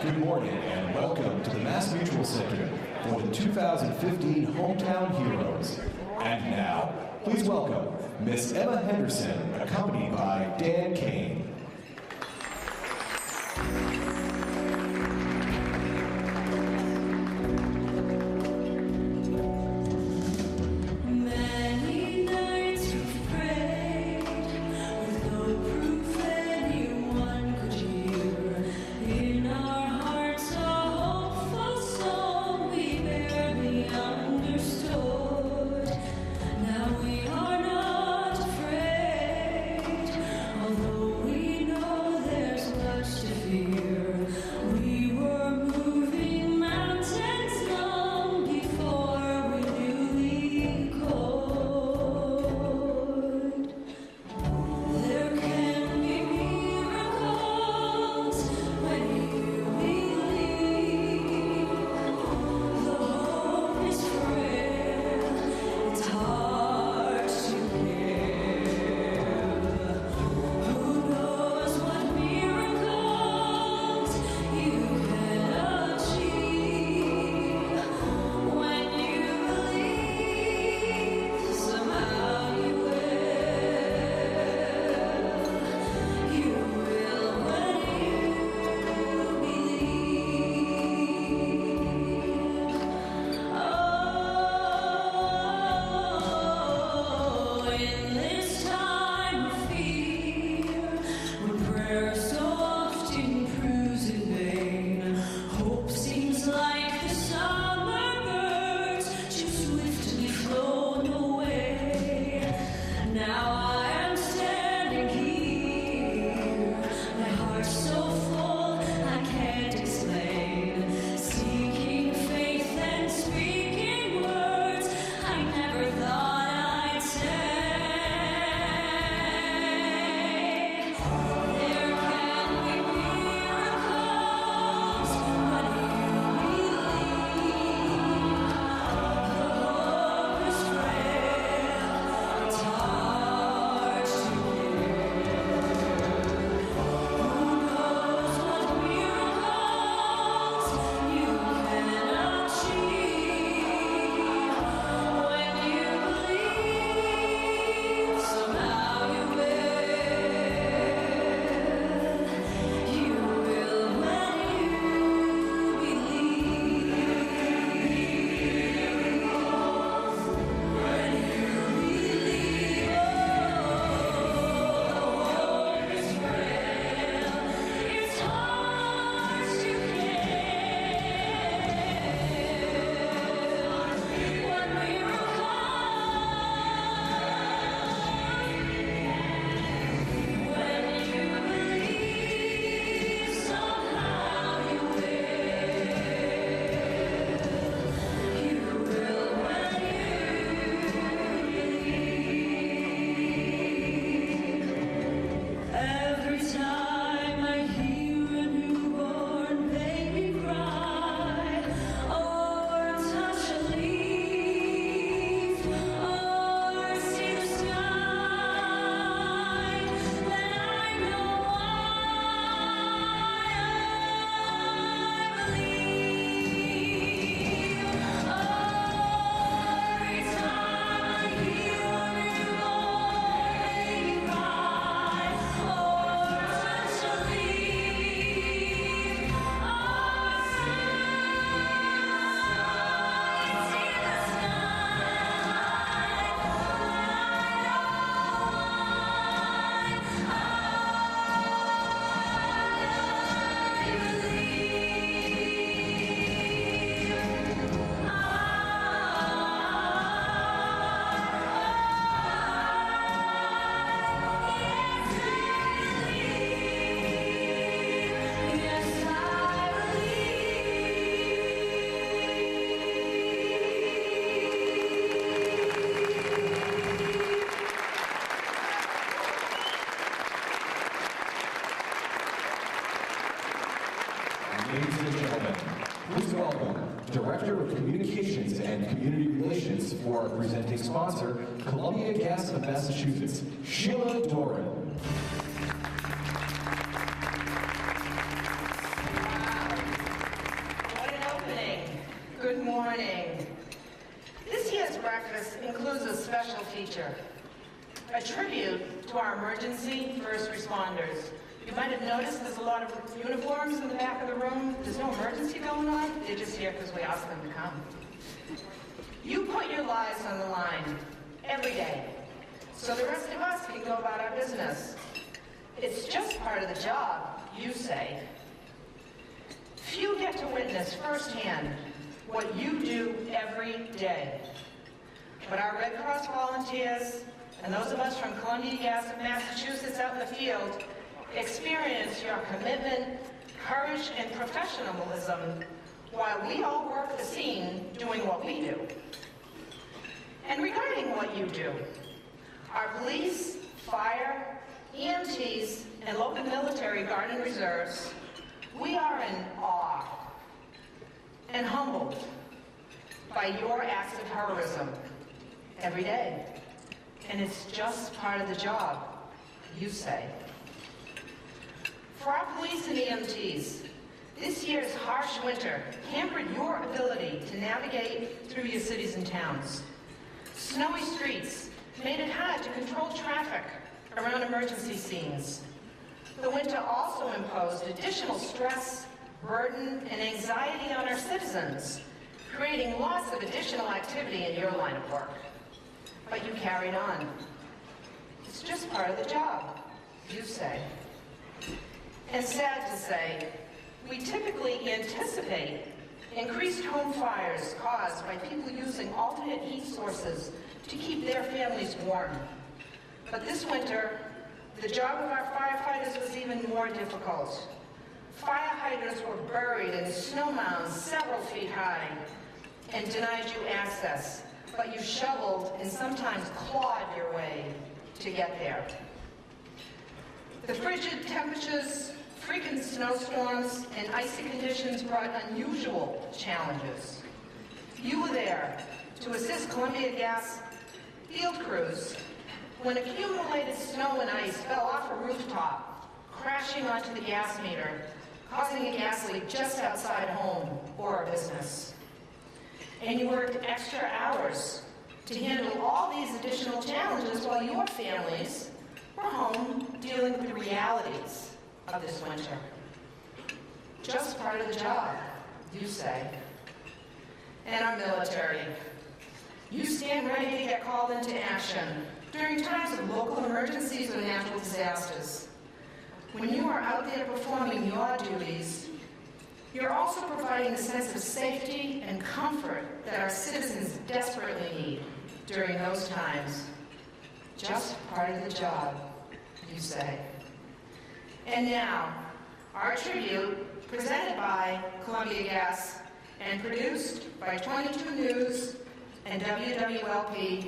Good morning and welcome to the Mass Mutual Center for the 2015 Hometown Heroes. And now, please welcome Miss Emma Henderson, accompanied by Dan Kane. Ladies and gentlemen, please welcome Director of Communications and Community Relations for our presenting sponsor, Columbia Gas of Massachusetts, Sheila Doran. our emergency first responders. You might have noticed there's a lot of uniforms in the back of the room. There's no emergency going on. They're just here because we asked them to come. You put your lives on the line every day, so the rest of us can go about our business. It's just part of the job, you say. Few get to witness firsthand what you do every day. But our Red Cross volunteers and those of us from Columbia Gas of Massachusetts out in the field experience your commitment, courage, and professionalism while we all work the scene doing what we do. And regarding what you do, our police, fire, EMTs, and local military guard and reserves, we are in awe and humbled by your acts of heroism every day. And it's just part of the job, you say. For our police and EMTs, this year's harsh winter hampered your ability to navigate through your cities and towns. Snowy streets made it hard to control traffic around emergency scenes. The winter also imposed additional stress, burden, and anxiety on our citizens, creating lots of additional activity in your line of work. But you carried on. It's just part of the job, you say. And sad to say, we typically anticipate increased home fires caused by people using alternate heat sources to keep their families warm. But this winter, the job of our firefighters was even more difficult. Fire hydrants were buried in snow mounds several feet high and denied you access, but you shoveled and sometimes clawed your way to get there. The frigid temperatures, frequent snowstorms, and icy conditions brought unusual challenges. You were there to assist Columbia Gas field crews when accumulated snow and ice fell off a rooftop, crashing onto the gas meter, causing a gas leak just outside home or a business. And you worked extra hours to handle all these additional challenges while your families were home dealing with the realities of this winter. Just part of the job, you say. And our military. You stand ready to get called into action during times of local emergencies or natural disasters. When you are out there performing your duties, you're also providing a sense of safety and comfort that our citizens desperately need during those times. Just part of the job, you say. And now, our tribute, presented by Columbia Gas and produced by 22 News and wwlp.com.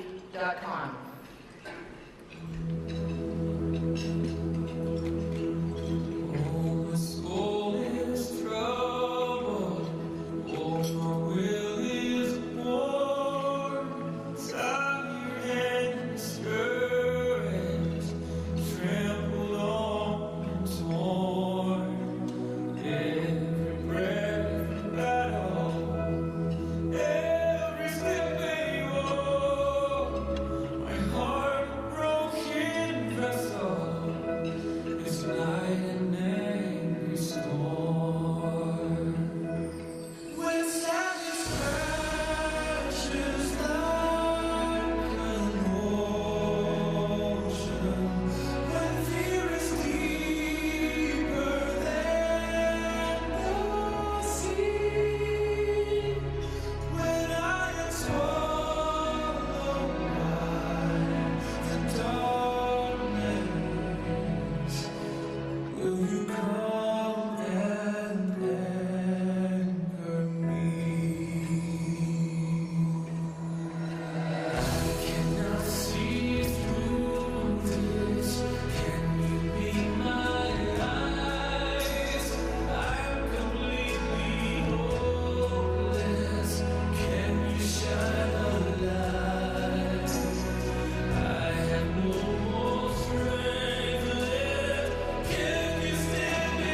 Can you stand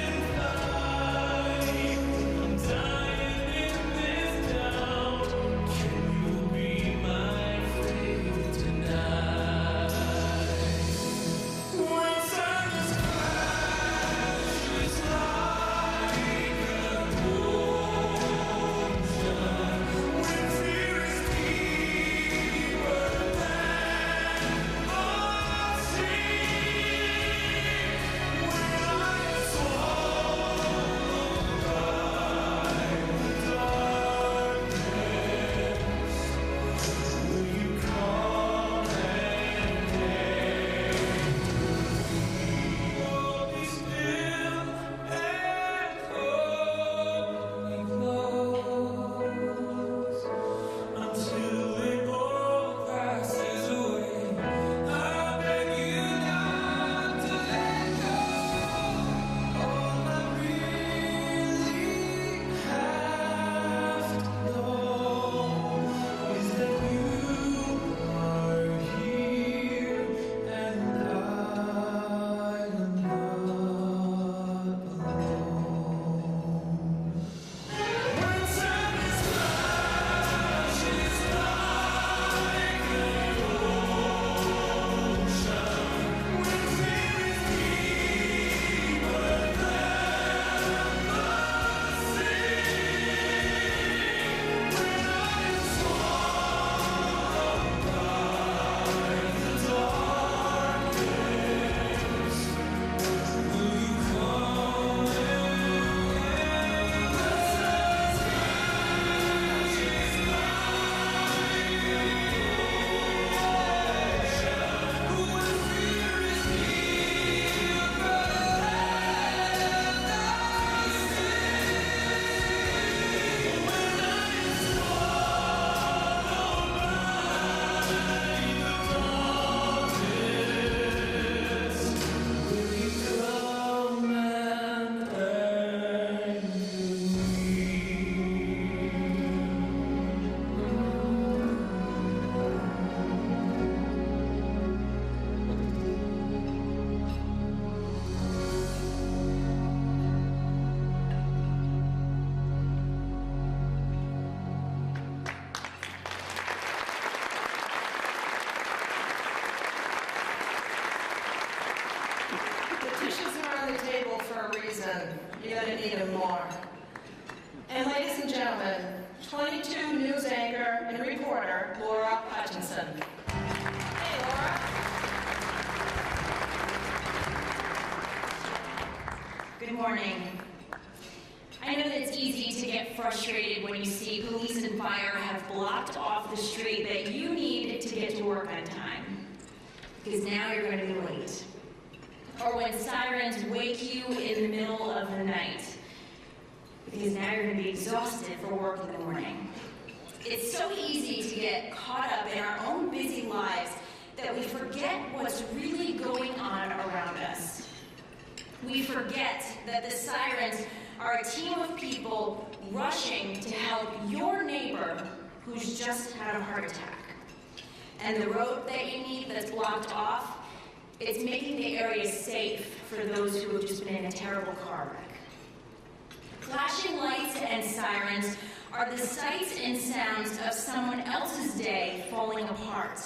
need them more. And ladies and gentlemen, 22 news anchor and reporter, Laura Hutchinson. Hey, Laura. Good morning. I know that it's easy to get frustrated when you see police and fire have blocked off the street that you need to get to work on time, because now you're going to be late. Or when sirens wake you in the middle of the night, because now you're going to be exhausted for work in the morning. It's so easy to get caught up in our own busy lives that we forget what's really going on around us. We forget that the sirens are a team of people rushing to help your neighbor who's just had a heart attack. And the road that you need that's blocked off, it's making the area safe for those who have just been in a terrible car wreck. Flashing lights and sirens are the sights and sounds of someone else's day falling apart.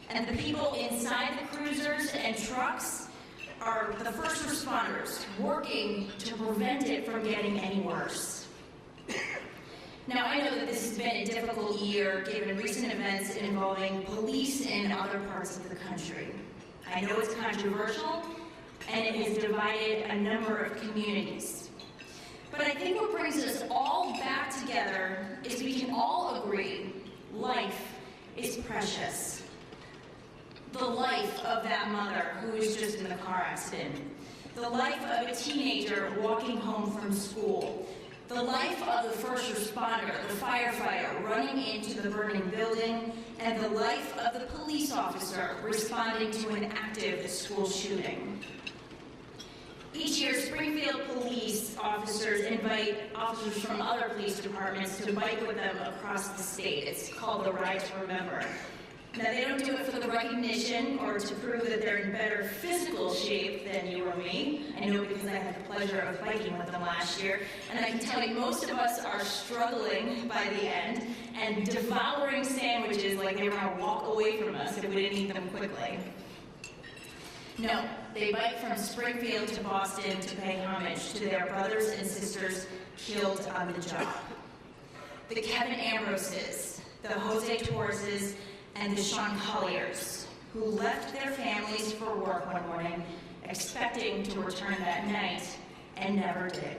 And the people inside the cruisers and trucks are the first responders working to prevent it from getting any worse. Now, I know that this has been a difficult year given recent events involving police in other parts of the country. I know it's controversial, and it has divided a number of communities. But I think what brings us all back together is we can all agree life is precious. The life of that mother who was just in the car accident. The life of a teenager walking home from school. The life of the first responder, the firefighter running into the burning building. And the life of the police officer responding to an active school shooting. Each year, Springfield police officers invite officers from other police departments to bike with them across the state. It's called the Ride to Remember. Now, they don't do it for the recognition or to prove that they're in better physical shape than you or me. I know because I had the pleasure of biking with them last year. And I can tell you, most of us are struggling by the end and devouring sandwiches like they were going to walk away from us if we didn't eat them quickly. No, they bike from Springfield to Boston to pay homage to their brothers and sisters killed on the job. The Kevin Ambroses, the Jose Torreses, and the Sean Colliers, who left their families for work one morning, expecting to return that night, and never did.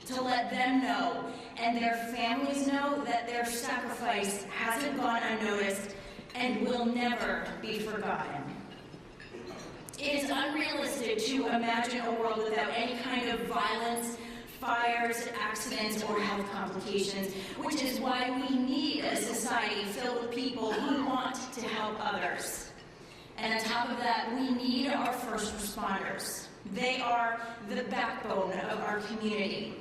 To let them know, and their families know, that their sacrifice hasn't gone unnoticed and will never be forgotten. It is unrealistic to imagine a world without any kind of violence, fires, accidents, or health complications, which is why we need a society filled with people who want to help others. And on top of that, we need our first responders. They are the backbone of our community.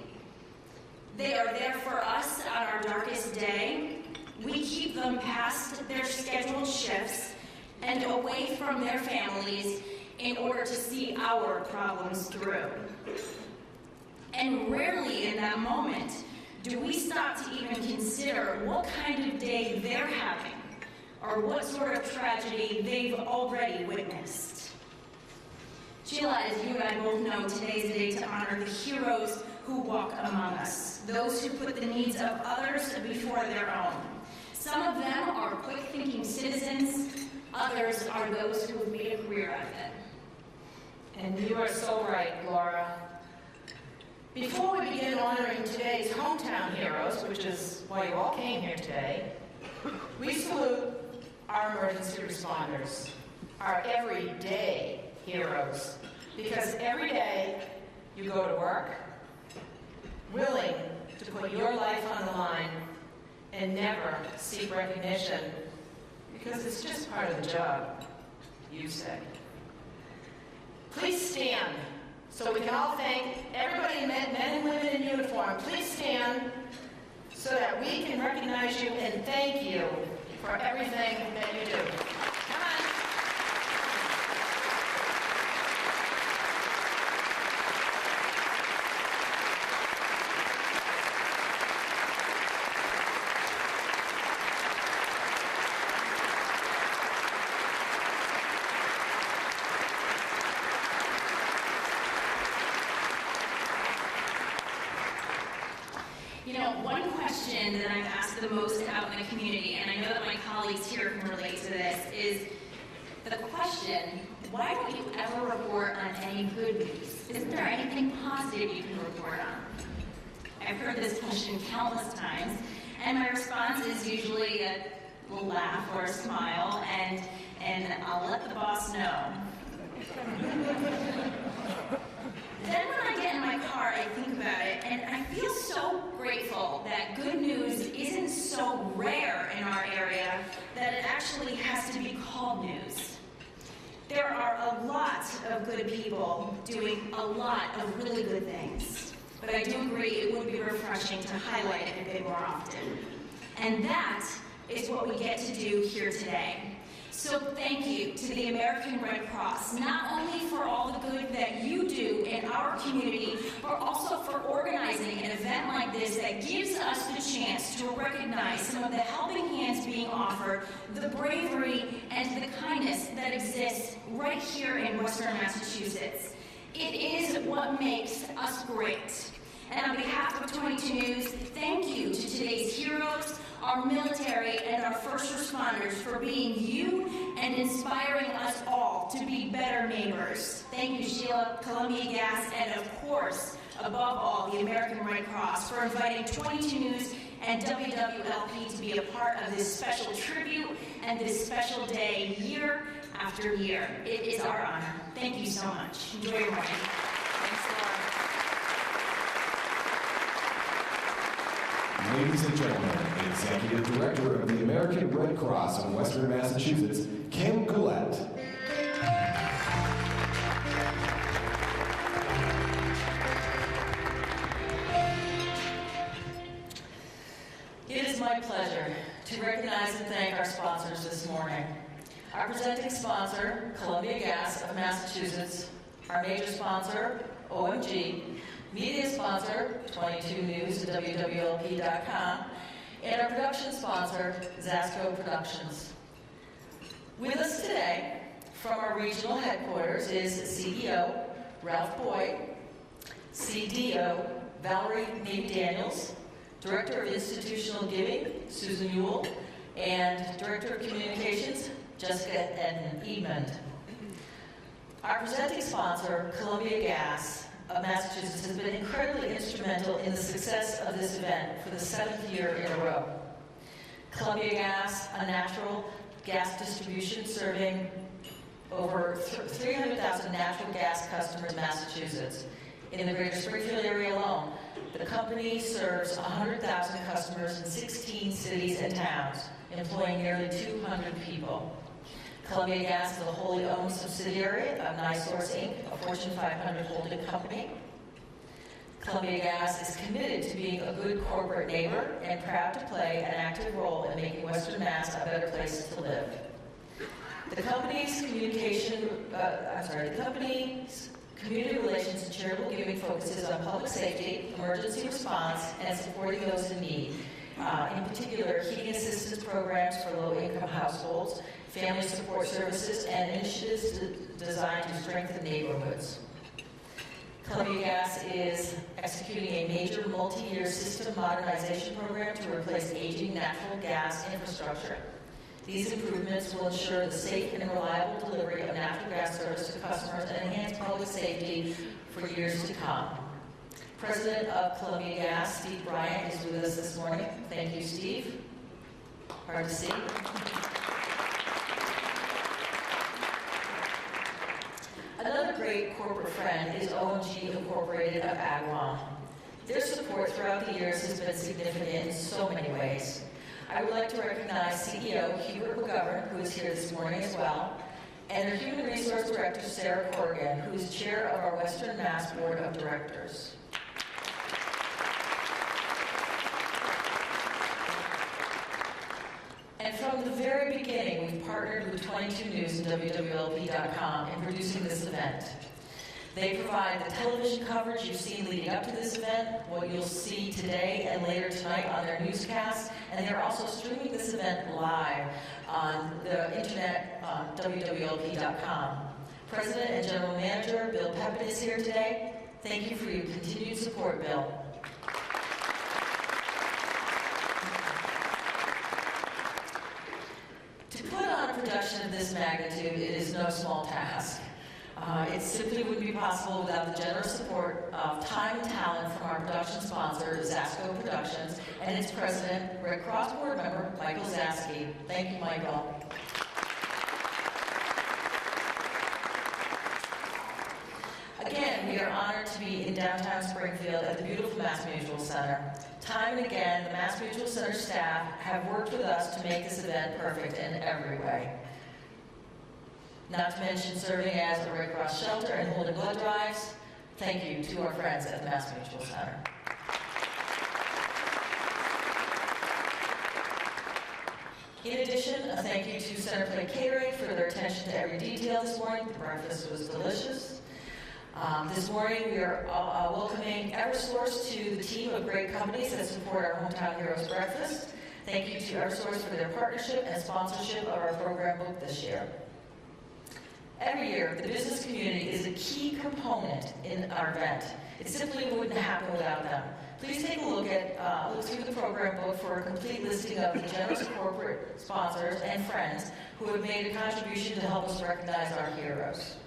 They are there for us on our darkest day. We keep them past their scheduled shifts and away from their families in order to see our problems through. And rarely in that moment do we stop to even consider what kind of day they're having or what sort of tragedy they've already witnessed. Sheila, as you and I both know, today is a day to honor the heroes who walk among us, those who put the needs of others before their own. Some of them are quick-thinking citizens, others are those who have made a career out of it. And you are so right, Laura. Before we begin honoring today's hometown heroes, which is why you all came here today, we salute our emergency responders, our everyday heroes, because every day you go to work, willing to put your life on the line and never seek recognition, because it's just part of the job, you say. Please stand so we can all thank everybody, men and women in uniform. Please stand so that we can recognize you and thank you for everything that you do. Come on. You know, one question that I've asked the most out in the community, and I know that my colleagues here can relate to this, is the question, why don't you ever report on any good news? Isn't there anything positive you can report on? I've heard this question countless times, and my response is usually a little laugh or a smile, and I'll let the boss know. Then when I get in my car, I think about it, and I feel so grateful that good news isn't so rare in our area that it actually has to be called news. There are a lot of good people doing a lot of really good things, but I do agree it would be refreshing to highlight it a bit more often. And that is what we get to do here today. So thank you to the American Red Cross, not only for all the good that you do in our community, but also for organizing an event like this that gives us the chance to recognize some of the helping hands being offered, the bravery and the kindness that exists right here in Western Massachusetts. It is what makes us great. And on behalf of 22 News, thank you to today's heroes, our military, and our first responders for being you and inspiring us all to be better neighbors. Thank you, Sheila, Columbia Gas, and of course, above all, the American Red Cross for inviting 22 News and WWLP to be a part of this special tribute and this special day year after year. It is our honor. Thank you so much. Enjoy your morning. Thanks, Laura. Ladies and gentlemen, Executive Director of the American Red Cross of Western Massachusetts, Kim Goulet. It is my pleasure to recognize and thank our sponsors this morning. Our presenting sponsor, Columbia Gas of Massachusetts, our major sponsor, OMG, media sponsor, 22 News at wwlp.com, and our production sponsor, Zasco Productions. With us today, from our regional headquarters, is CEO Ralph Boyd, CDO Valerie Navy-Daniels, Director of Institutional Giving, Susan Ewell, and Director of Communications, Jessica Edmund. Our presenting sponsor, Columbia Gas of Massachusetts, has been incredibly instrumental in the success of this event for the 7th year in a row. Columbia Gas, a natural gas distribution serving over 300,000 natural gas customers in Massachusetts. In the greater Springfield area alone, the company serves 100,000 customers in 16 cities and towns, employing nearly 200 people. Columbia Gas is a wholly owned subsidiary of NiSource Inc., a Fortune 500 holding company. Columbia Gas is committed to being a good corporate neighbor and proud to play an active role in making Western Mass a better place to live. The company's community relations and charitable giving focuses on public safety, emergency response, and supporting those in need. In particular, heating assistance programs for low-income households, family support services, and initiatives designed to strengthen neighborhoods. Columbia Gas is executing a major multi-year system modernization program to replace aging natural gas infrastructure. These improvements will ensure the safe and reliable delivery of natural gas service to customers and enhance public safety for years to come. President of Columbia Gas, Steve Bryant, is with us this morning. Thank you, Steve. Hard to see. Another great corporate friend is OMG Incorporated of Agawam. Their support throughout the years has been significant in so many ways. I would like to recognize CEO Hubert McGovern, who is here this morning as well, and their Human Resource Director, Sarah Corrigan, who is chair of our Western Mass Board of Directors. And from the very beginning, we've partnered with 22 News and wwlp.com in producing this event. They provide the television coverage you've seen leading up to this event, what you'll see today and later tonight on their newscast, and they're also streaming this event live on the internet on wwlp.com. President and General Manager Bill Pepin is here today. Thank you for your continued support, Bill. this magnitude, it is no small task. It simply wouldn't be possible without the generous support of time and talent from our production sponsor, Zasco Productions, and its president, Red Cross board member, Michael Zasky. Thank you, Michael. Again, we are honored to be in downtown Springfield at the beautiful Mass Mutual Center. Time and again, the Mass Mutual Center staff have worked with us to make this event perfect in every way. Not to mention serving as a Red Cross shelter and holding blood drives. Thank you to our friends at the Mass Mutual Center. In addition, a thank you to Center Plate Catering for their attention to every detail this morning. The breakfast was delicious. This morning, we are welcoming Eversource to the team of great companies that support our Hometown Heroes Breakfast. Thank you to Eversource for their partnership and sponsorship of our program book this year. Every year, the business community is a key component in our event. It simply wouldn't happen without them. Please take a look through the program book for a complete listing of the generous corporate sponsors and friends who have made a contribution to help us recognize our heroes.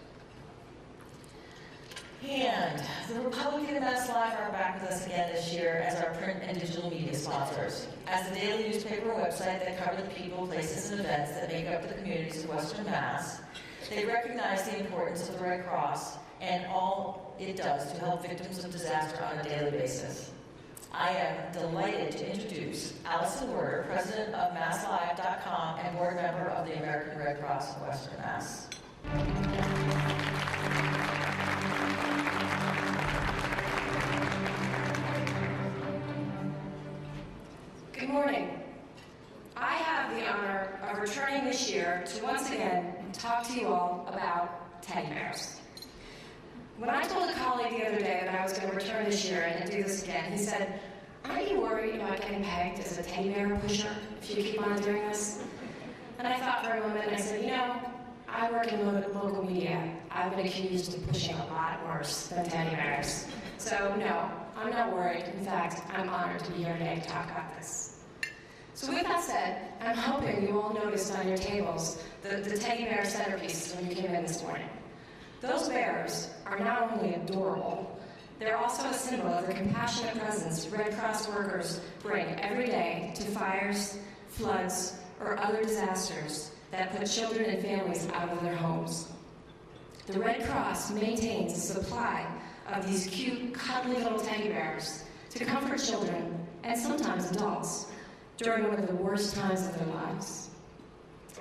And the Republican and Mass Live are back with us again this year as our print and digital media sponsors. As a daily newspaper website that cover the people, places, and events that make up the communities of Western Mass, they recognize the importance of the Red Cross and all it does to help victims of disaster on a daily basis. I am delighted to introduce Allison Werder, president of MassLive.com and board member of the American Red Cross of Western Mass. Good morning. I have the honor of returning this year to once again talk to you all about teddy bears. When I told a colleague the other day that I was going to return this year and do this again, he said, "Aren't you worried about getting pegged as a teddy bear pusher if you keep on doing this?" And I thought for a moment and I said, I work in local media. I've been accused of pushing a lot worse than teddy bears. So no, I'm not worried. In fact, I'm honored to be here today to talk about this. So with that said, I'm hoping you all noticed on your tables the teddy bear centerpieces when you came in this morning. Those bears are not only adorable, they're also a symbol of the compassionate presence Red Cross workers bring every day to fires, floods, or other disasters that put children and families out of their homes. The Red Cross maintains a supply of these cute, cuddly little teddy bears to comfort children and sometimes adults during one of the worst times of their lives.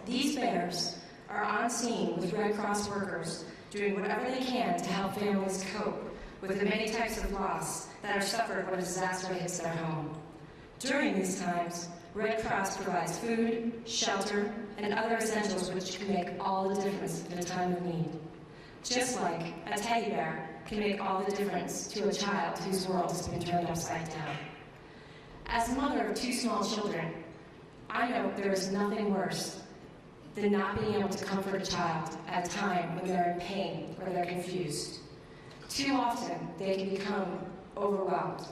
These bears are on scene with Red Cross workers doing whatever they can to help families cope with the many types of loss that are suffered when a disaster hits their home. During these times, Red Cross provides food, shelter, and other essentials which can make all the difference in a time of need. Just like a teddy bear can make all the difference to a child whose world has been turned upside down. As a mother of two small children, I know there is nothing worse than not being able to comfort a child at a time when they're in pain or they're confused. Too often, they can become overwhelmed.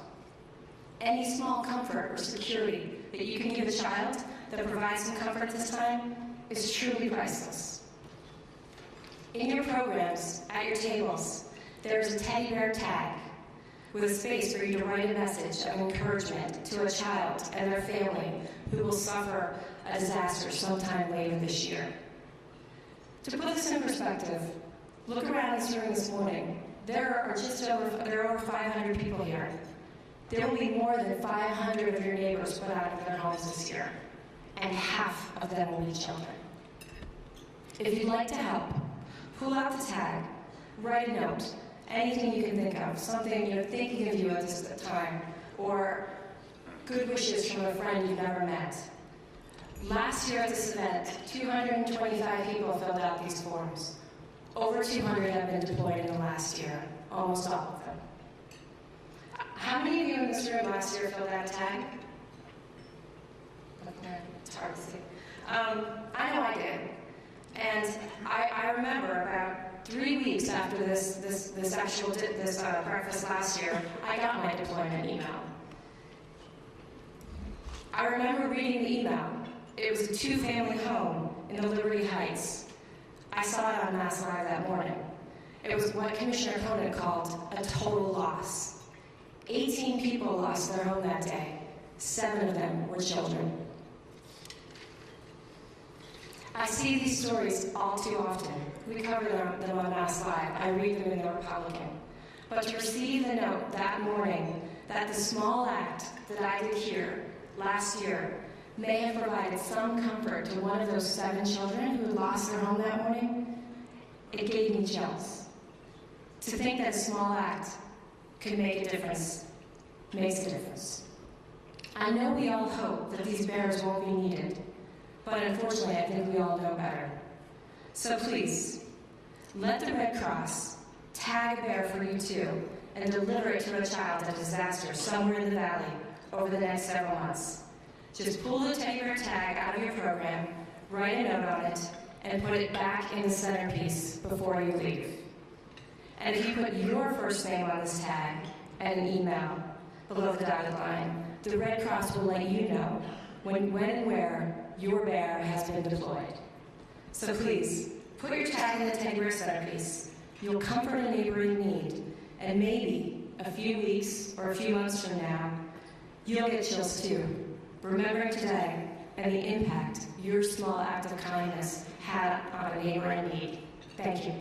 Any small comfort or security that you can give a child that provides some comfort this time is truly priceless. In your programs, at your tables, there is a teddy bear tag with a space for you to write a message of encouragement to a child and their family who will suffer a disaster sometime later this year. To put this in perspective, look around this room this morning. There are over 500 people here. There will be more than 500 of your neighbors put out of their homes this year, and half of them will be children. If you'd like to help, pull out the tag, write a note, anything you can think of, something thinking of you at this time, or good wishes from a friend you've never met. Last year at this event, 225 people filled out these forms. Over 200 have been deployed in the last year, almost all of them. How many of you in this room last year filled out a tag? It's hard to see. I know I did. And I remember about 3 weeks after this breakfast last year, I got my deployment email. I remember reading the email. It was a two-family home in the Liberty Heights. I saw it on Mass Live that morning. It was what Commissioner Conant called a total loss. 18 people lost their home that day. 7 of them were children. I see these stories all too often. We cover them on Mass Live. I read them in the Republican. But to receive the note that morning that the small act that I did here last year may have provided some comfort to one of those 7 children who lost their home that morning, it gave me chills. To think that a small act could make a difference makes a difference. I know we all hope that these bears won't be needed, but unfortunately I think we all know better. So please, let the Red Cross tag a bear for you too and deliver it to a child at a disaster somewhere in the valley over the next several months. Just pull the teddy bear tag out of your program, write a note on it, and put it back in the centerpiece before you leave. And if you put your first name on this tag and an email below the dotted line, the Red Cross will let you know when and where your bear has been deployed. So please, put your tag in the teddy bear centerpiece. You'll comfort a neighbor in need, and maybe a few weeks or a few months from now, you'll get chills too, remembering today and the impact your small act of kindness had on a neighbor in need. Thank you.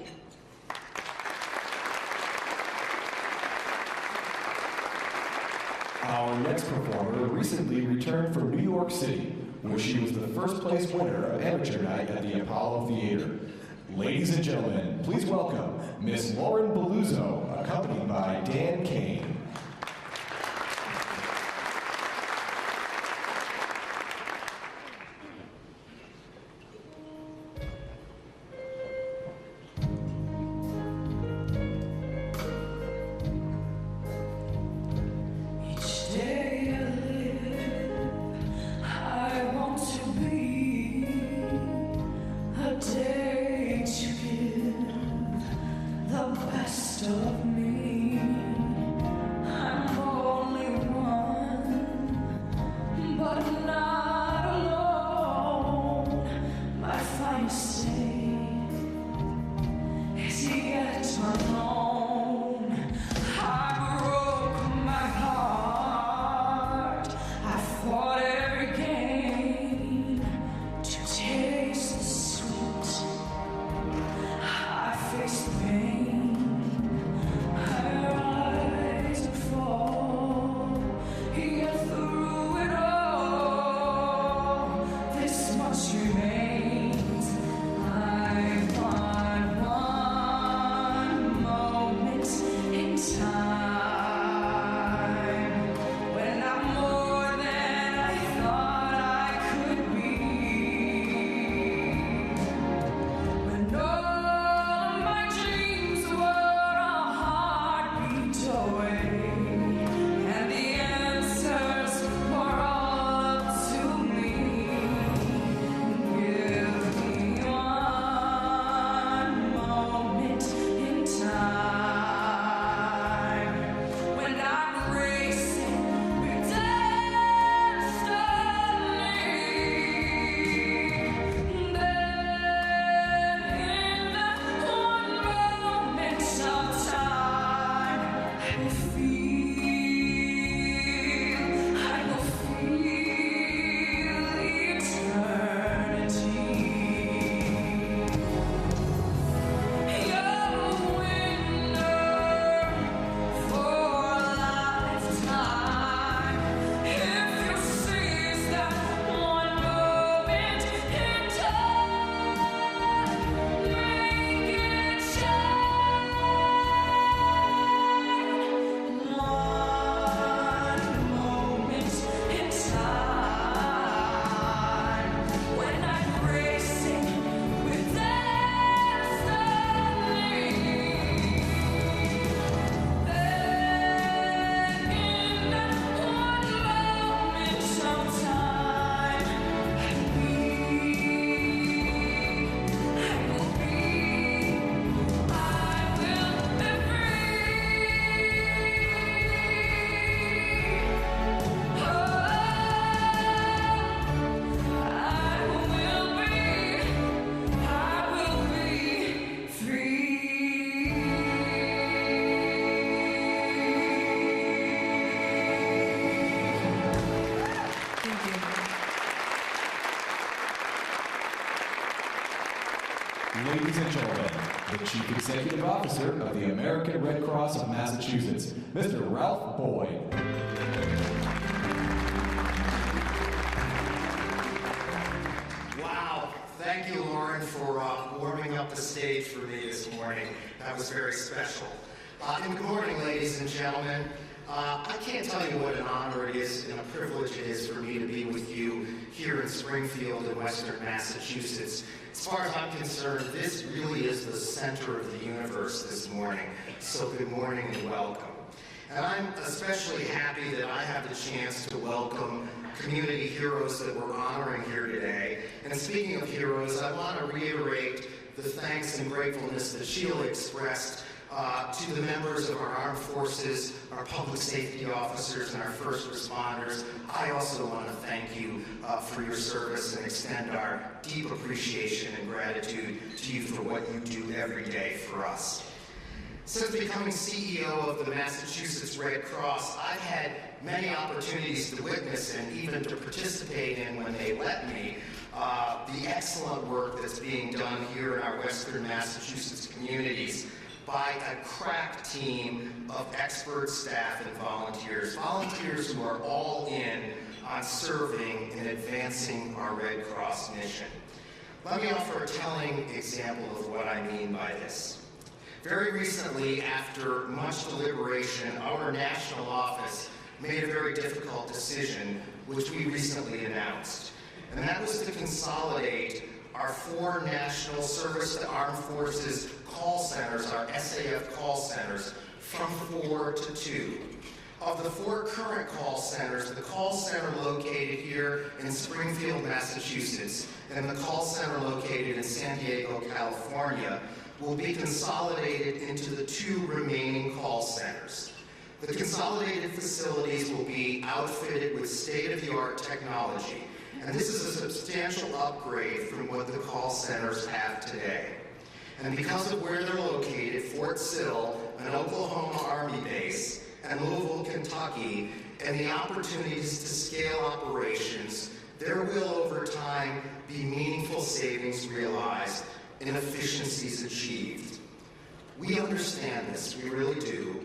Our next performer recently returned from New York City, where she was the first place winner of Amateur Night at the Apollo Theater. Ladies and gentlemen, please welcome Miss Lauren Beluzzo, accompanied by Dan Kane. Of me, and gentlemen, the Chief Executive Officer of the American Red Cross of Massachusetts, Mr. Ralph Boyd. Wow, thank you, Lauren, for warming up the stage for me this morning. That was very special. And good morning, ladies and gentlemen. I can't tell you what an honor it is and a privilege it is for me to be with you here in Springfield in Western Massachusetts. As far as I'm concerned, this really is the center of the universe this morning. So good morning and welcome. And I'm especially happy that I have the chance to welcome community heroes that we're honoring here today. And speaking of heroes, I want to reiterate the thanks and gratefulness that Sheila expressed to the members of our armed forces, our public safety officers, and our first responders. I also want to thank you for your service and extend our deep appreciation and gratitude to you for what you do every day for us. Since becoming CEO of the Massachusetts Red Cross, I've had many opportunities to witness and even to participate in, when they let me, the excellent work that's being done here in our Western Massachusetts communities by a crack team of expert staff and volunteers who are all in on serving and advancing our Red Cross mission. Let me offer a telling example of what I mean by this. Very recently, after much deliberation, our national office made a very difficult decision, which we recently announced. And that was to consolidate our 4 national service to armed forces call centers, our SAF call centers, from 4 to 2. Of the 4 current call centers, the call center located here in Springfield, Massachusetts, and the call center located in San Diego, California, will be consolidated into the 2 remaining call centers. The consolidated facilities will be outfitted with state-of-the-art technology, and this is a substantial upgrade from what the call centers have today. And because of where they're located, Fort Sill, an Oklahoma Army base, and Louisville, Kentucky, and the opportunities to scale operations, there will, over time, be meaningful savings realized and efficiencies achieved. We understand this, we really do.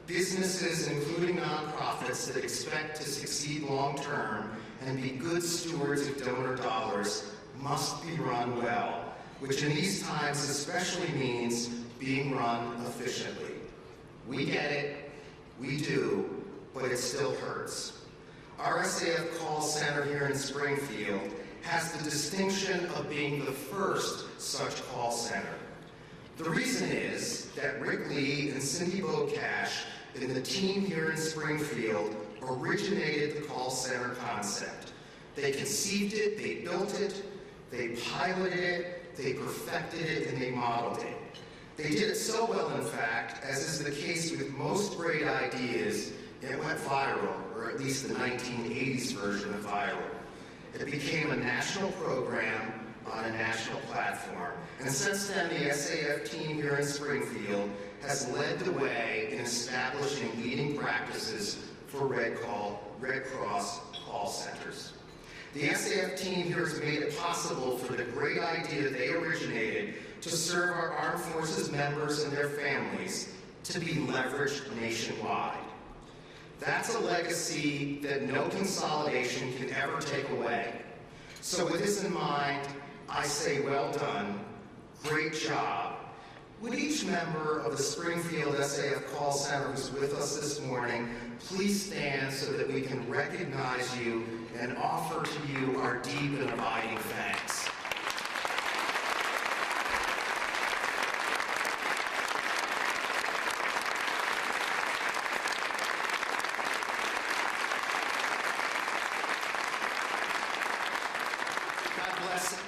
Businesses, including nonprofits that expect to succeed long-term and be good stewards of donor dollars, must be run well, which in these times especially means being run efficiently. We get it, we do, but it still hurts. Our SAF call center here in Springfield has the distinction of being the first such call center. The reason is that Rick Lee and Cindy Bocash and the team here in Springfield originated the call center concept. They conceived it, they built it, they piloted it, they perfected it, and they modeled it. They did it so well, in fact, as is the case with most great ideas, it went viral, or at least the 1980s version of viral. It became a national program on a national platform. And since then, the SAF team here in Springfield has led the way in establishing leading practices for Red Cross call centers. The SAF team here has made it possible for the great idea they originated to serve our armed forces members and their families to be leveraged nationwide. That's a legacy that no consolidation can ever take away. So with this in mind, I say well done, great job. Would each member of the Springfield SAF Call Center who's with us this morning please stand so that we can recognize you and offer to you our deep and abiding thanks.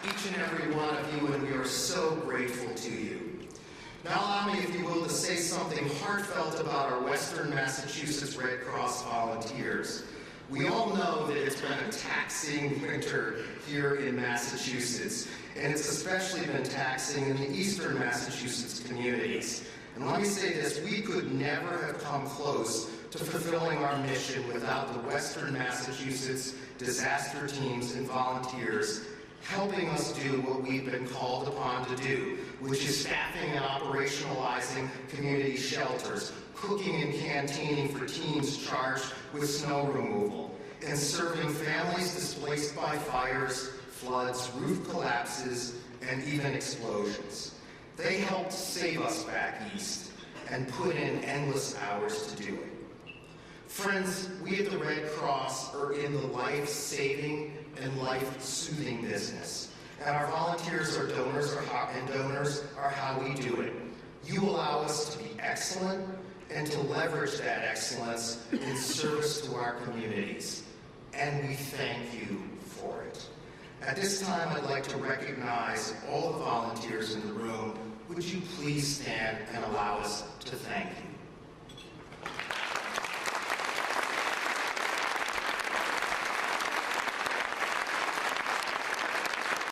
Each and every one of you, and we are so grateful to you. Now allow me, if you will, to say something heartfelt about our Western Massachusetts Red Cross volunteers. We all know that it's been a taxing winter here in Massachusetts, and it's especially been taxing in the Eastern Massachusetts communities. And let me say this, we could never have come close to fulfilling our mission without the Western Massachusetts disaster teams and volunteers helping us do what we've been called upon to do, which is staffing and operationalizing community shelters, cooking and canteening for teams charged with snow removal, and serving families displaced by fires, floods, roof collapses, and even explosions. They helped save us back east and put in endless hours to do it. Friends, we at the Red Cross are in the life-saving and life-soothing business, and our volunteers or donors are how we do it. You allow us to be excellent and to leverage that excellence in service to our communities, and we thank you for it. At this time, I'd like to recognize all the volunteers in the room. Would you please stand and allow us to thank you?